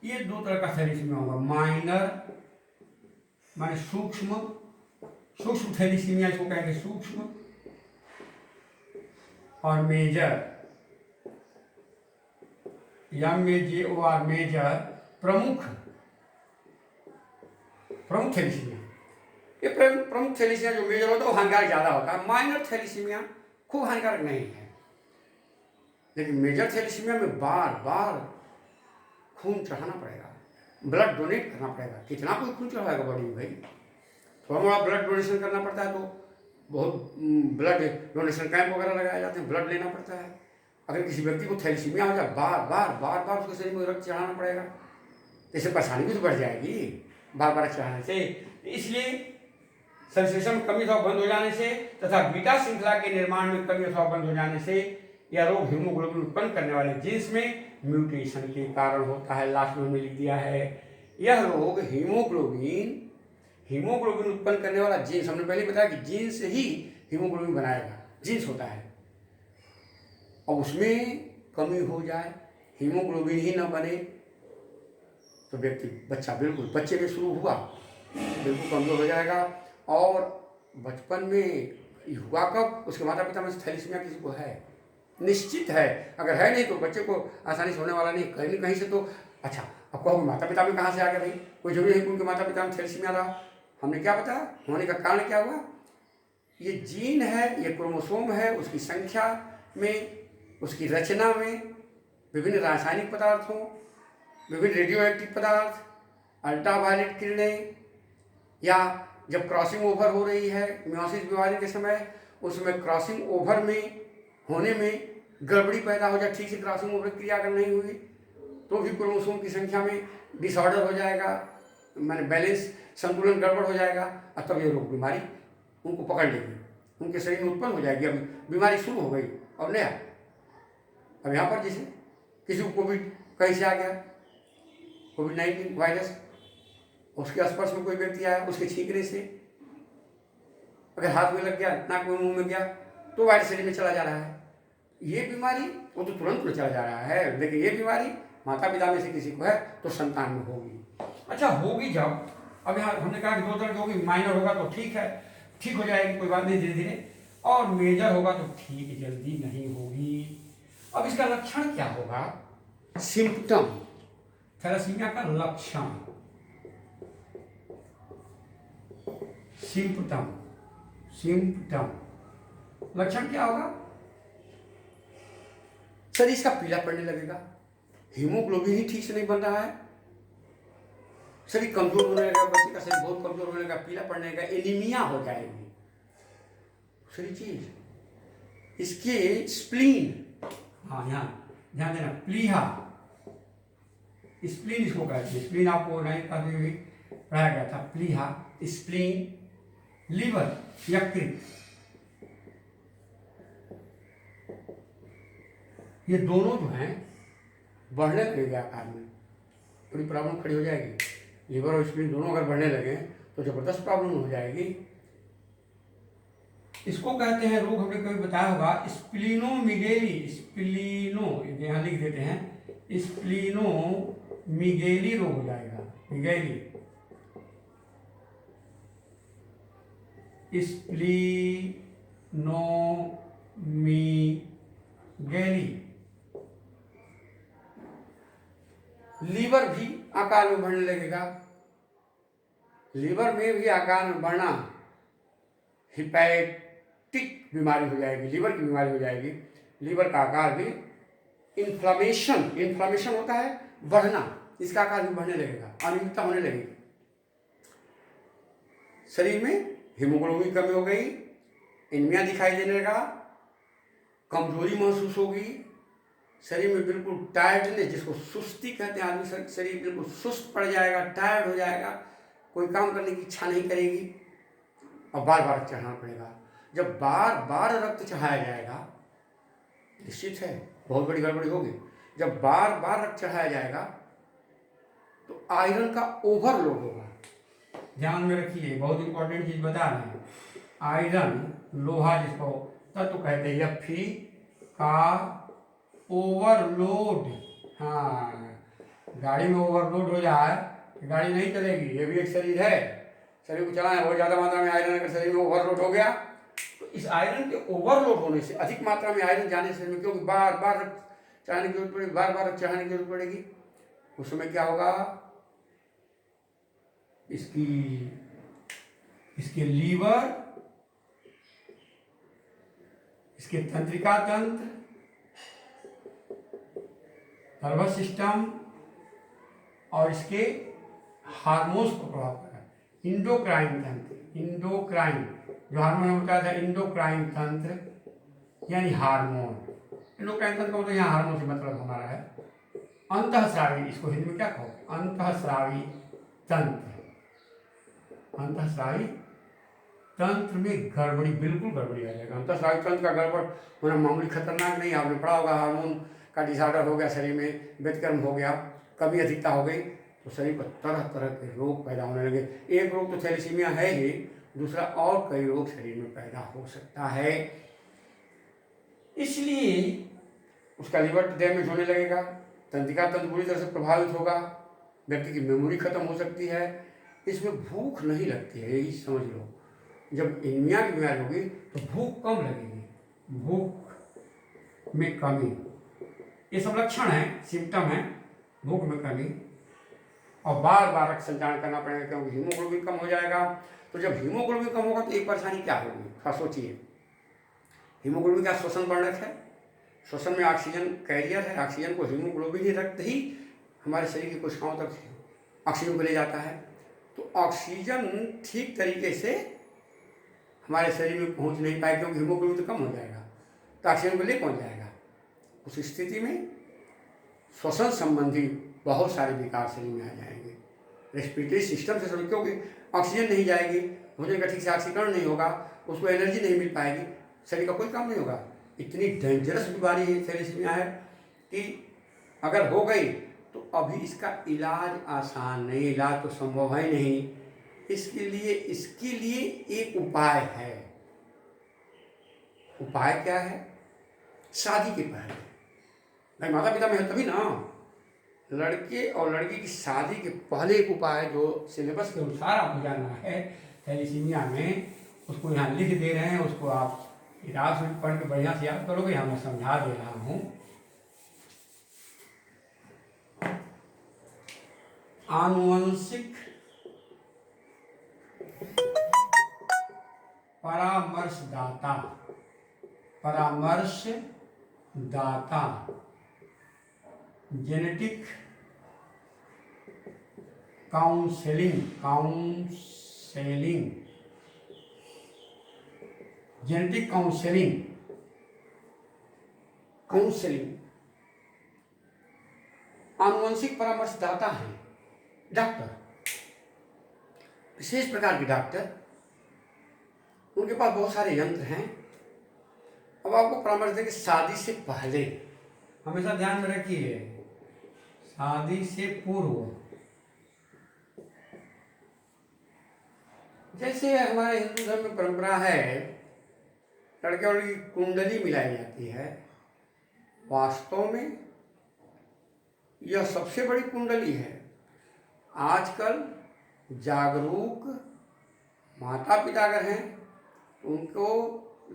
ये 2 तरह का थैलीसीमिया होगा। माइनर माने सूक्ष्म, सूक्ष्म थैलीसीमिया इसको कहेंगे, सूक्ष्म, और मेजर, MAJOR, मेजर, प्रमुख, प्रमुख थैलीसीमिया। ये प्रमुख थैलीसीमिया जो मेजर होता है वो हानिकारक ज़्यादा होता है। माइनर थैलीसीमिया खूब हानिकारक नहीं है, लेकिन मेजर थैलीसीमिया में बार बार खून चढ़ाना पड़ेगा, ब्लड डोनेट करना पड़ेगा। कितना कोई खून चढ़ाएगा बॉडी में भाई, थोड़ा मोड़ा ब्लड डोनेशन करना पड़ता है, तो बहुत ब्लड डोनेशन कैंप वगैरह लगाए जाते हैं, ब्लड लेना पड़ता है। अगर किसी व्यक्ति को थैलीसीमिया हो जाए, बार बार बार बार उसके शरीर में रक्त चढ़ाना पड़ेगा, तो इससे परेशानी भी तो बढ़ जाएगी बार बार चढ़ाने से। इसलिए संश्लेषण में कमी अथवा बंद हो जाने से, तथा बीटा श्रृंखला के निर्माण में कमी अथवा बंद हो जाने से यह रोग हीमोग्लोबिन उत्पन्न करने वाले जीन्स में म्यूटेशन के कारण होता है। लास्ट में हमने लिख दिया है, यह रोग हीमोग्लोबिन उत्पन्न करने वाला जीन्स, हमने पहले बताया कि जीन्स ही हीमोग्लोबिन बनाएगा, जीन्स होता है, और उसमें कमी हो जाए, हीमोग्लोबिन ही न बने, तो व्यक्ति, बच्चा बिल्कुल बच्चे में शुरू हुआ, बिल्कुल कमजोर हो जाएगा। और बचपन में हुआ कब, उसके माता पिता में से थैलीसीमिया किसी को है, निश्चित है। अगर है नहीं तो बच्चे को आसानी से होने वाला नहीं, कहीं न कहीं से तो। अच्छा, अब कहो माता पिता में कहाँ से आ गया भाई, कोई जरूरी है कि उनके माता पिता में थैलीसीमिया रहा। हमने क्या बताया, होने का कारण क्या हुआ, ये जीन है, ये क्रोमोसोम है, उसकी संख्या में, उसकी रचना में, विभिन्न रासायनिक पदार्थों, विभिन्न रेडियो एक्टिव पदार्थ, अल्ट्रावायलेट किरणें, या जब क्रॉसिंग ओवर हो रही है मियोसिस विभाजन के समय, उसमें क्रॉसिंग ओवर में होने में गड़बड़ी पैदा हो जाए, ठीक से क्रॉसिंग ओवर क्रिया अगर नहीं हुई तो भी क्रोमोसोम की संख्या में डिसऑर्डर हो जाएगा, माने बैलेंस, संतुलन गड़बड़ हो जाएगा, और तब ये रोग बीमारी उनको पकड़ लेगी, उनके शरीर में उत्पन्न हो जाएगी। अभी बीमारी शुरू हो गई और नया, अब यहाँ पर जैसे किसी को कोविड कहीं से आ गया, कोविड-19 वायरस, उसके स्पर्श में कोई व्यक्ति आया, उसके छींकने से अगर हाथ में लग गया, नाक में, मुंह में गया, तो वायरस शरीर में चला जा रहा है। ये बीमारी वो तो तुरंत चला जा रहा है, लेकिन ये बीमारी माता पिता में से किसी को है तो संतान में होगी। अच्छा, होगी जब अब यहाँ हमने कहा कि दो तरह की होगी, माइनर होगा तो ठीक है, ठीक हो जाएगी, कोई बात नहीं, धीरे धीरे, और मेजर होगा तो ठीक जल्दी नहीं होगी। अब इसका लक्षण क्या होगा? सिम्पटम, थैलेसीमिया का लक्षण, सिम्पटम, सिम्पटम, लक्षण क्या होगा? शरीर इसका पीला पड़ने लगेगा, हीमोग्लोबिन ही ठीक से नहीं बन रहा है, शरीर कमजोर होने लगेगा, बच्चे का शरीर बहुत कमजोर होने लगेगा, पीला पड़ने लगेगा, एनीमिया हो जाएगी। दूसरी चीज, इसके स्प्लीन, हाँ यहाँ ध्यान देना, प्लीहा, स्प्लीन इसको कहते हैं, स्प्लीन आपको नहीं कभी भी पढ़ाया गया था, प्लीहा, स्प्लीन, लीवर, यकृत, ये दोनों जो हैं बढ़ने लगेंगे आकार में, थोड़ी प्रॉब्लम खड़ी हो जाएगी। लीवर और स्प्लीन दोनों अगर बढ़ने लगे तो जबरदस्त प्रॉब्लम हो जाएगी। इसको कहते हैं रोग, हमने कभी बताया होगा, स्प्लीनोमीगेली, स्प्लीनो यहाँ लिख देते हैं, स्प्लीनोमीगेली रोग हो जाएगा, मिगेली, स्प्लीनोमीगेली। लीवर भी आकार में बढ़ने लगेगा, लीवर में भी आकार में बढ़ना हिपैटिक बीमारी हो जाएगी, लीवर की बीमारी हो जाएगी। लीवर का आकार भी, इन्फ्लामेशन, इन्फ्लामेशन होता है बढ़ना, इसका आकार भी बढ़ने लगेगा, अनियमितता होने लगेगी। शरीर में हीमोग्लोबिन कमी हो गई, एनीमिया दिखाई देने लगा, कमजोरी महसूस होगी, शरीर में बिल्कुल टायर्डनेस, जिसको सुस्ती कहते हैं, आदमी शरीर बिल्कुल सुस्त पड़ जाएगा, टायर्ड हो जाएगा, कोई काम करने की इच्छा नहीं करेगी, और बार बार रक्त चढ़ाना पड़ेगा। जब बार बार रक्त चढ़ाया जाएगा, निश्चित है बहुत बड़ी गड़बड़ी होगी। जब बार बार रक्त चढ़ाया जाएगा तो आयरन का ओवरलोड होगा, ध्यान में रखिए, बहुत इंपॉर्टेंट चीज बता रहे हैं। आयरन, लोहा जिसको तत्व कहते हैं, Fe का ओवरलोड, हाँ, गाड़ी में ओवरलोड हो जाए गाड़ी नहीं चलेगी, ये भी एक शरीर है, शरीर को चलाना है, बहुत ज़्यादा मात्रा में आयरन अगर शरीर में ओवरलोड हो गया तो इस आयरन के ओवरलोड होने से, अधिक मात्रा में आयरन जाने से, क्योंकि बार बार चढ़ाने की जरूरत पड़ेगी, बार बार चढ़ाने की जरूरत पड़ेगी, उस समय क्या होगा? इसके लीवर, इसके तंत्रिका तंत्र, नर्वस सिस्टम और इसके हार्मोन्स को प्रभाव करा। इंडोक्राइन तंत्र, इंडोक्राइन जो हार्मोन में बताया था, इंडोक्राइन तंत्र यानी हार्मोन, इंडोक्राइन तंत्र का मतलब यहाँ हार्मोन से मतलब हमारा है। अंतःस्रावी, इसको हिंदी में क्या कहो? अंतःस्रावी तंत्र, अंतःस्रावी तंत्र में गड़बड़ी, बिल्कुल गड़बड़ी आ जाएगा। अंतःस्रावी तंत्र का गड़बड़ होना मामूली खतरनाक नहीं, आपने पढ़ा होगा, हार्मोन का डिसऑर्डर हो गया, शरीर में व्यतिक्रम हो गया, कभी अधिकता हो गई तो शरीर पर तरह तरह के रोग पैदा होने लगे। एक रोग तो थैलेसीमिया है ही, दूसरा और कई रोग शरीर में पैदा हो सकता है। इसलिए उसका लिवर डैमेज होने लगेगा, तंत्रिका तंत्र बुरी तरह से प्रभावित होगा, व्यक्ति की मेमोरी खत्म हो सकती है, इसमें भूख नहीं लगती है, यही समझ लो। जब एनीमिया की बीमारी होगी तो भूख कम लगेगी, भूख में कमी, ये सब लक्षण है, सिम्टम है, भूख में कमी, और बार बार रक्त संचालन करना पड़ेगा क्योंकि हीमोग्लोबिन कम हो जाएगा। तो जब हीमोग्लोबिन कम होगा तो एक परेशानी क्या होगी, थोड़ा सोचिए। हीमोग्लोबिन का श्वसन वर्णक है, श्वसन में ऑक्सीजन कैरियर है, ऑक्सीजन को हीमोग्लोबिन ही रक्त ही हमारे शरीर की कोशिकाओं तक ऑक्सीजन को ले जाता है। तो ऑक्सीजन ठीक तरीके से हमारे शरीर में पहुंच नहीं पाए क्योंकि हीमोग्लोबिन तो कम हो जाएगा, तो ऑक्सीजन को ले पहुंच जाएगा। उस स्थिति में श्वसन संबंधी बहुत सारे विकार शरीर में आ जाएंगे, रेस्पिरेटरी सिस्टम से सभी, क्योंकि ऑक्सीजन नहीं जाएगी, भोजन का ठीक से ऑक्सीकरण नहीं होगा, उसको एनर्जी नहीं मिल पाएगी, शरीर का कोई काम नहीं होगा। इतनी डेंजरस बीमारी है थैलेसीमिया है कि अगर हो गई तो अभी इसका इलाज आसान नहीं, इलाज तो संभव है नहीं। इसके लिए एक उपाय है। उपाय क्या है? शादी के पहले, भाई माता पिता में है तभी ना, लड़के और लड़की की शादी के पहले एक उपाय जो सिलेबस के अनुसार आपको जानना है थैलीसीमिया में, उसको यहाँ लिख दे रहे हैं, उसको आप किताब से पढ़ के बढ़िया से याद करोगे। यहाँ मैं समझा दे रहा हूँ। आनुवंशिक परामर्शदाता, परामर्शदाता, जेनेटिक काउंसलिंग, जेनेटिक काउंसलिंग आनुवंशिक परामर्शदाता हैं डॉक्टर, विशेष प्रकार के डॉक्टर। उनके पास बहुत सारे यंत्र हैं। अब आपको परामर्श देंगे शादी से पहले, हमेशा ध्यान में रखिए, शादी से पूर्व। जैसे हमारे हिंदू धर्म में परंपरा है, लड़के और लड़की की कुंडली मिलाई जाती है। वास्तव में यह सबसे बड़ी कुंडली है। आजकल जागरूक माता पिता अगर हैं, उनको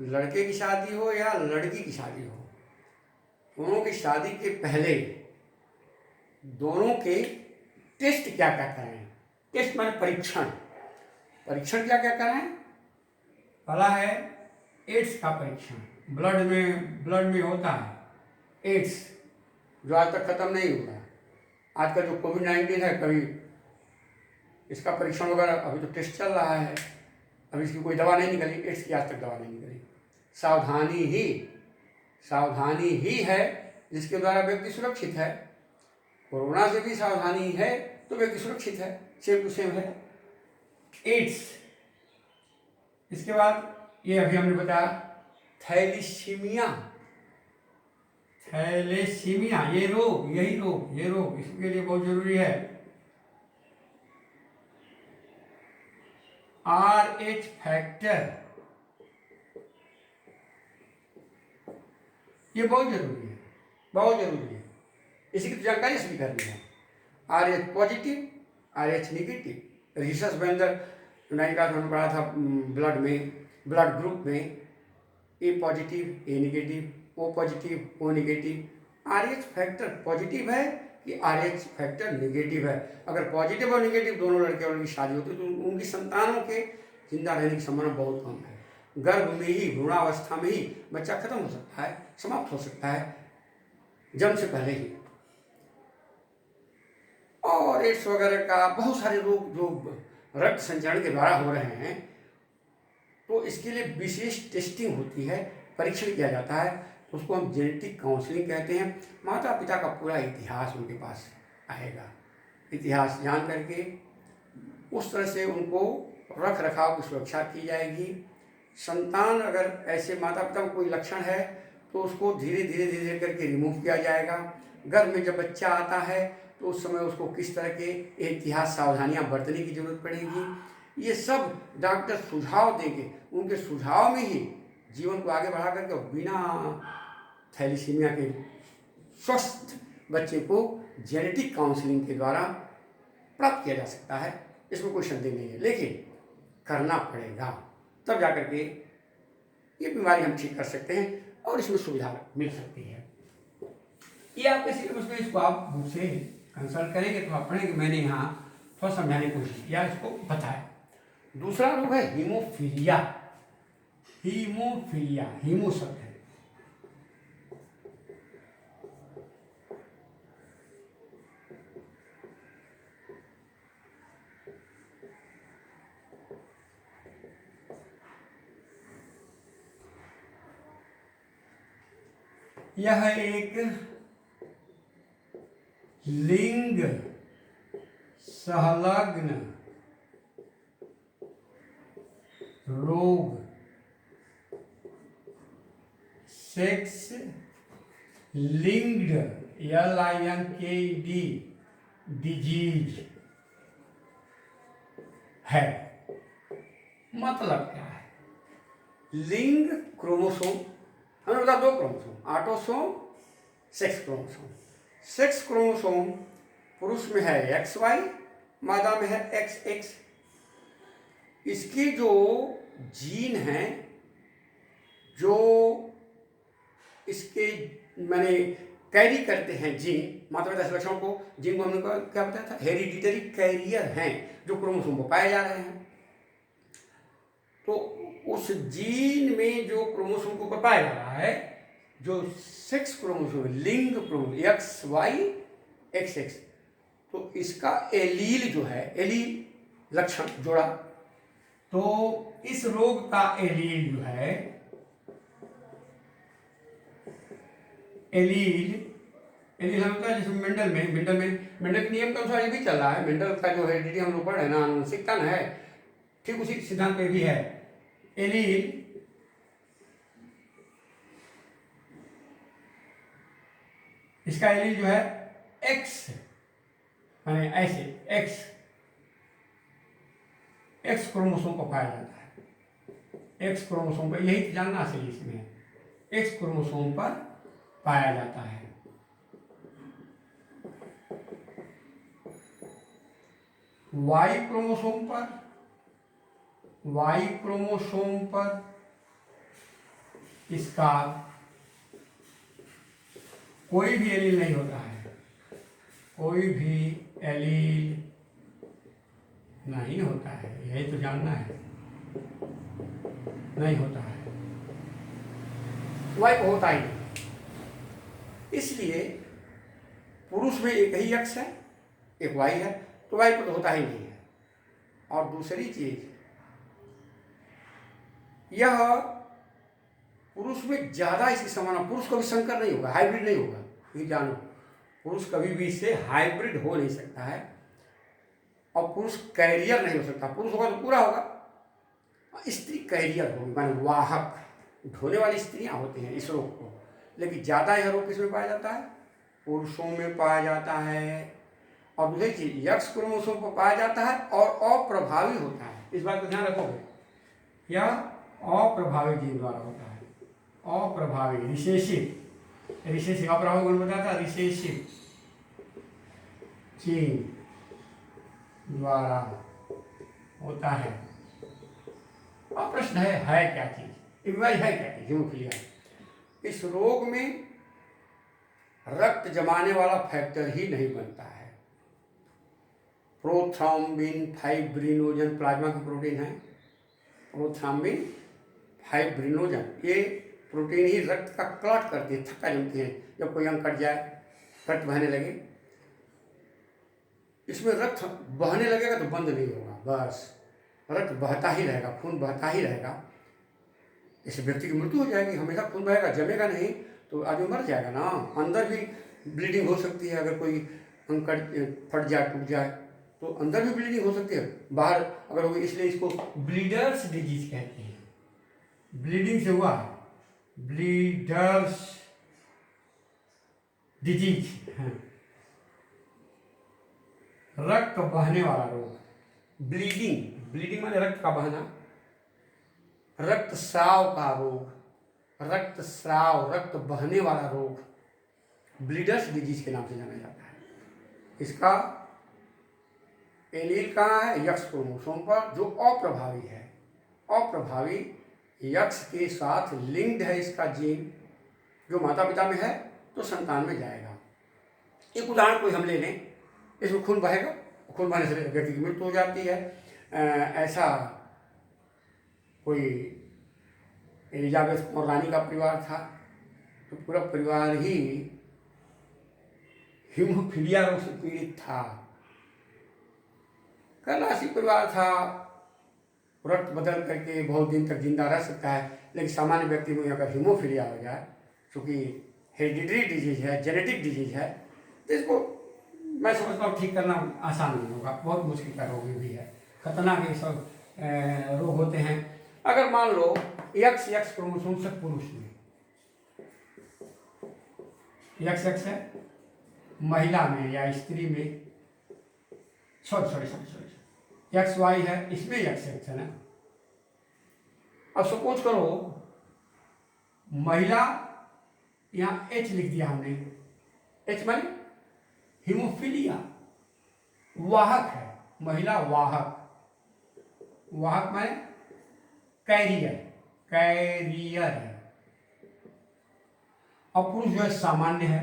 लड़के की शादी हो या लड़की की शादी हो, दोनों की शादी के पहले दोनों के टेस्ट क्या क्या कराएं। टेस्ट माने परीक्षण। परीक्षण क्या क्या कराएं? पहला है एड्स का परीक्षण। ब्लड में होता है एड्स, जो आज तक खत्म नहीं हुआ। आजकल जो कोविड-19 है, कभी इसका परीक्षण वगैरह, अभी तो टेस्ट चल रहा है, अभी इसकी कोई दवा नहीं निकली। एड्स की आज तक दवा नहीं निकली। सावधानी ही है जिसके द्वारा व्यक्ति सुरक्षित है। कोरोना से भी सावधानी है तो व्यक्ति सुरक्षित है, सेम टू सेम है। एड्स, इसके बाद ये अभी हमने बताया थैलीसीमिया, ये रोग, इसके लिए बहुत जरूरी है। RH फैक्टर, ये बहुत जरूरी है। इसी की जानकारी से भी करनी है। RH positive, RH negative. Research में अंदर 9 क्लास में पढ़ा था, ब्लड ग्रुप में A positive, A negative, O positive, O negative. RH factor positive है कि RH फैक्टर निगेटिव है। अगर पॉजिटिव और निगेटिव दोनों लड़के और लड़की शादी होती है तो उनकी संतानों के जिंदा रहने की संभावना बहुत कम है। गर्भ में ही, भ्रूणावस्था में ही बच्चा खत्म हो सकता है, समाप्त हो सकता है, जन्म से पहले ही। और एड्स वगैरह का बहुत सारे रोग जो रक्त संचरण के द्वारा हो रहे हैं, तो इसके लिए विशेष टेस्टिंग होती है, परीक्षण किया जाता है। तो उसको हम जेनेटिक काउंसलिंग कहते हैं। माता पिता का पूरा इतिहास उनके पास आएगा। इतिहास जान करके उस तरह से उनको रख रखाव की सुरक्षा की जाएगी। संतान अगर ऐसे माता पिता में कोई लक्षण है तो उसको धीरे धीरे करके रिमूव किया जाएगा। गर्भ में जब बच्चा आता है तो उस समय उसको किस तरह के एहतियात सावधानियां बरतने की जरूरत पड़ेगी, ये सब डॉक्टर सुझाव देंगे। उनके सुझाव में ही जीवन को आगे बढ़ा करके बिना थैलीसीमिया के स्वस्थ बच्चे को जेनेटिक काउंसलिंग के द्वारा प्राप्त किया जा सकता है। इसमें कोई संदेह नहीं है, लेकिन करना पड़ेगा, तब जाकर के ये बीमारी हम ठीक कर सकते हैं और इसमें सुविधा मिल सकती है। ये आपके सिलेबस में, इसको आप मुझसे कंसल्ट करेंगे तो आप पढ़ेंगे। मैंने यहाँ थोड़ा समझाने की कोशिश किया, इसको बताया। दूसरा रोग है हीमोफीलिया। हीमो शब्द है। यह एक लिंग संलग्न रोग, सेक्स लिंक्ड LINKD डिजीज है। मतलब क्या है? लिंग क्रोमोसोम, हमें बता दो chromosome, autosome, sex chromosome. Sex chromosome पुरुष में है एक्स वाई, मादा में है एक्स एक्स। इसके जो जीन हैं, जो इसके माने कैरी करते हैं जीन, माता पिता लक्षणों को, जीन को हमने क्या बताया था, हेरिडिटरी कैरियर हैं जो क्रोमोसोम पर पाए जा रहे हैं। तो उस जीन में जो क्रोमोसोम को पाया जा रहा है, जो सेक्स क्रोमोसोम, लिंग chromosome X Y X X, तो इसका एलील जो है, एलील लक्षण जोड़ा, तो इस रोग का एलील जो है, एलील हमें होता है जिसमें मेंडल के नियम के अनुसार ये भी चल रहा है। मेंडल का जो हेरिडिटी हम लोग पढ़ रहे हैं ना, आनुवंशिकता है, ठीक उसी सिद्धांत पे भी है। एलील इसका एलील जो है एक्स, माने ऐसे एक्स क्रोमोसोम पर पाया जाता है। एक्स क्रोमोसोम पर, यही जानना चाहिए इसमें, एक्स क्रोमोसोम पर पाया जाता है। वाई क्रोमोसोम पर इसका कोई भी एलील नहीं होता है, कोई भी एलील नहीं होता है, यही तो जानना है, नहीं होता है, वाई को होता ही नहीं। इसलिए पुरुष में एक ही एक्स है, एक वाई है, तो वाई को तो होता ही नहीं है। और दूसरी चीज, यह पुरुष में ज्यादा इसकी संभावना, पुरुष कभी संकर नहीं होगा, हाइब्रिड नहीं होगा, ये जानो, पुरुष कभी भी इससे हाइब्रिड हो नहीं सकता है। और पुरुष कैरियर नहीं हो सकता, पुरुष होगा तो पूरा होगा, स्त्री कैरियर होगी, माने वाहक, ढोने वाली स्त्रियां होती हैं इस रोग को। लेकिन ज्यादा यह रोग किसमें पाया जाता है, पुरुषों में पाया जाता है। और दूसरी चीज, एक्स क्रोमोसोम पर पाया जाता है और अप्रभावी होता है, इस बात को ध्यान रखोगे, यह अप्रभावी जीन द्वारा होता है, अप्रभावी, रिसेसिव अप्रभावी कौन बताया था, रिसेसिव जीन द्वारा होता है। अब प्रश्न है क्या चीज, बीमारी है क्या चीज, हीमोफीलिया। इस रोग में रक्त जमाने वाला फैक्टर ही नहीं बनता है। प्रोथ्रोम्बिन, फाइब्रिनोजन प्लाज्मा की प्रोटीन है, प्रोथ्रोम्बिन, फाइब्रिनोजन, ये प्रोटीन ही रक्त का क्लॉट करती है, थक्का जमती है। जब कोई अंग कट जाए, रक्त बहने लगे, इसमें रक्त बहने लगेगा तो बंद नहीं होगा, बस रक्त बहता ही रहेगा, खून बहता ही रहेगा। इससे व्यक्ति की मृत्यु हो जाएगी, हमेशा खून बहेगा, जमेगा नहीं तो आदमी मर जाएगा ना। अंदर भी ब्लीडिंग हो सकती है, अगर कोई अंग फट जाए, टूट जाए तो अंदर भी ब्लीडिंग हो सकती है, बाहर अगर होगी, इसलिए इसको ब्लीडर्स डिजीज कहते हैं। ब्लीडिंग से हुआ, ब्लीडर्स डिजीज, रक्त बहने वाला रोग, ब्लीडिंग माने रक्त का बहना, रक्तस्राव का रोग, रक्त बहने वाला रोग ब्लीडर्स डिजीज के नाम से जाना जाता है। इसका एलील कहाँ है, यक्स क्रोमोसोम पर, जो अप्रभावी है। अप्रभावी यक्स के साथ लिंक्ड है इसका जीन, जो माता पिता में है तो संतान में जाएगा। एक उदाहरण कोई हम ले लें, इसमें खून बहेगा, खून बहने से व्यक्ति की मृत्यु हो जाती है। ऐसा कोई एलिजाबेथ और रानी का परिवार था, तो पूरा परिवार ही हीमोफीलिया रोग से पीड़ित था। कैलाशी परिवार था, रक्त बदल करके बहुत दिन तक जिंदा रह सकता है, लेकिन सामान्य व्यक्ति में अगर हीमोफीलिया हो जाए, क्योंकि हेरिडिटरी डिजीज है, जेनेटिक डिजीज है, तो इसको मैं समझता हूँ ठीक करना आसान नहीं होगा, बहुत मुश्किल का रोग भी है, खतरनाक ये सब रोग होते हैं। अगर मान लो एक्स क्रोमोसोम से पुरुष में एक्स है, महिला में या स्त्री में सॉरी एक्स वाई है, इसमें एक्स है ना। अब सपोज करो महिला, यहाँ एच लिख दिया हमने, एच माने हीमोफीलिया, वाहक है, महिला वाहक, वाहक माने कैरियर, कैरियर है। और पुरुष जो है सामान्य है।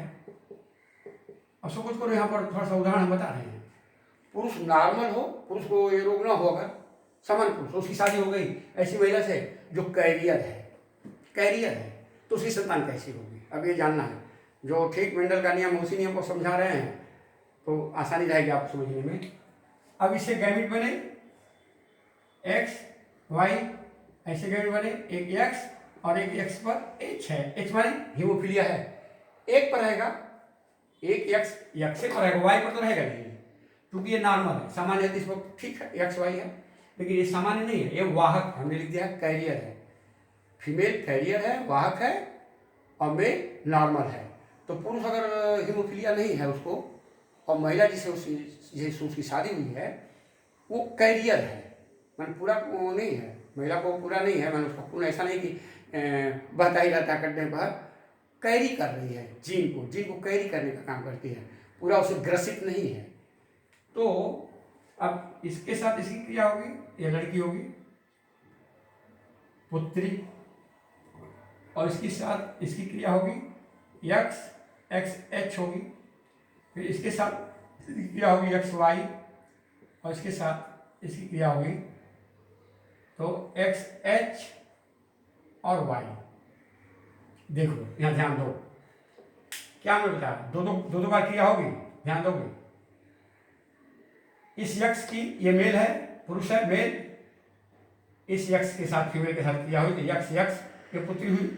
अब सपोज करो यहाँ पर थोड़ा सा उदाहरण हम बता रहे हैं, पुरुष नॉर्मल हो, पुरुष को ये रोग ना हो, अगर सामान्य पुरुष, उसकी शादी हो गई ऐसी महिला से जो कैरियर है, कैरियर है, तो उसकी संतान कैसी होगी, अब ये जानना है। जो ठीक मेंडल का नियम उसी नियम को समझा रहे हैं, तो आसानी रहेगी आप समझने में। अब इससे गैमेट बने एक्स वाई, ऐसे गैमेट बने, एक एक्स और एक एक्स पर एच है, एच माने हीमोफीलिया है, एक पर रहेगा, एक एक्स एक्स पर रहेगा, वाई पर तो रहेगा नहीं, क्योंकि ये नॉर्मल है, सामान्य है, तो इसमें ठीक है एक्स वाई है, लेकिन ये सामान्य नहीं है, ये वाहक, हमने लिख दिया है कैरियर है। फीमेल कैरियर है, वाहक है, और मेल नॉर्मल है। तो पुरुष अगर हीमोफीलिया नहीं है उसको, और महिला जिसे उसकी शादी हुई है वो कैरियर है, मैंने पूरा वो नहीं है, महिला को पूरा नहीं है, मैंने उसका पूर्ण ऐसा नहीं कि बहता ही रहता करने पर, कैरी कर रही है जीन को कैरी करने का काम करती है, पूरा उसे ग्रसित नहीं है। तो अब इसके साथ इसकी क्रिया होगी, ये लड़की होगी पुत्री, और इसके साथ इसकी क्रिया होगी एक्स एक्स एच होगी, फिर इसके साथ इसकी क्रिया होगी एक्स वाई, और इसके साथ इसकी क्रिया होगी तो एक्स एच और वाई। देखो यहाँ ध्यान दो, क्या हमने बताया, दो बार क्रिया होगी, ध्यान दोगे। इस यक्स की, ये मेल है, पुरुष है मेल, इस यक्स के साथ फीमेल के साथ क्रिया हुई तो यक्स यक्स, ये पुत्री हुई।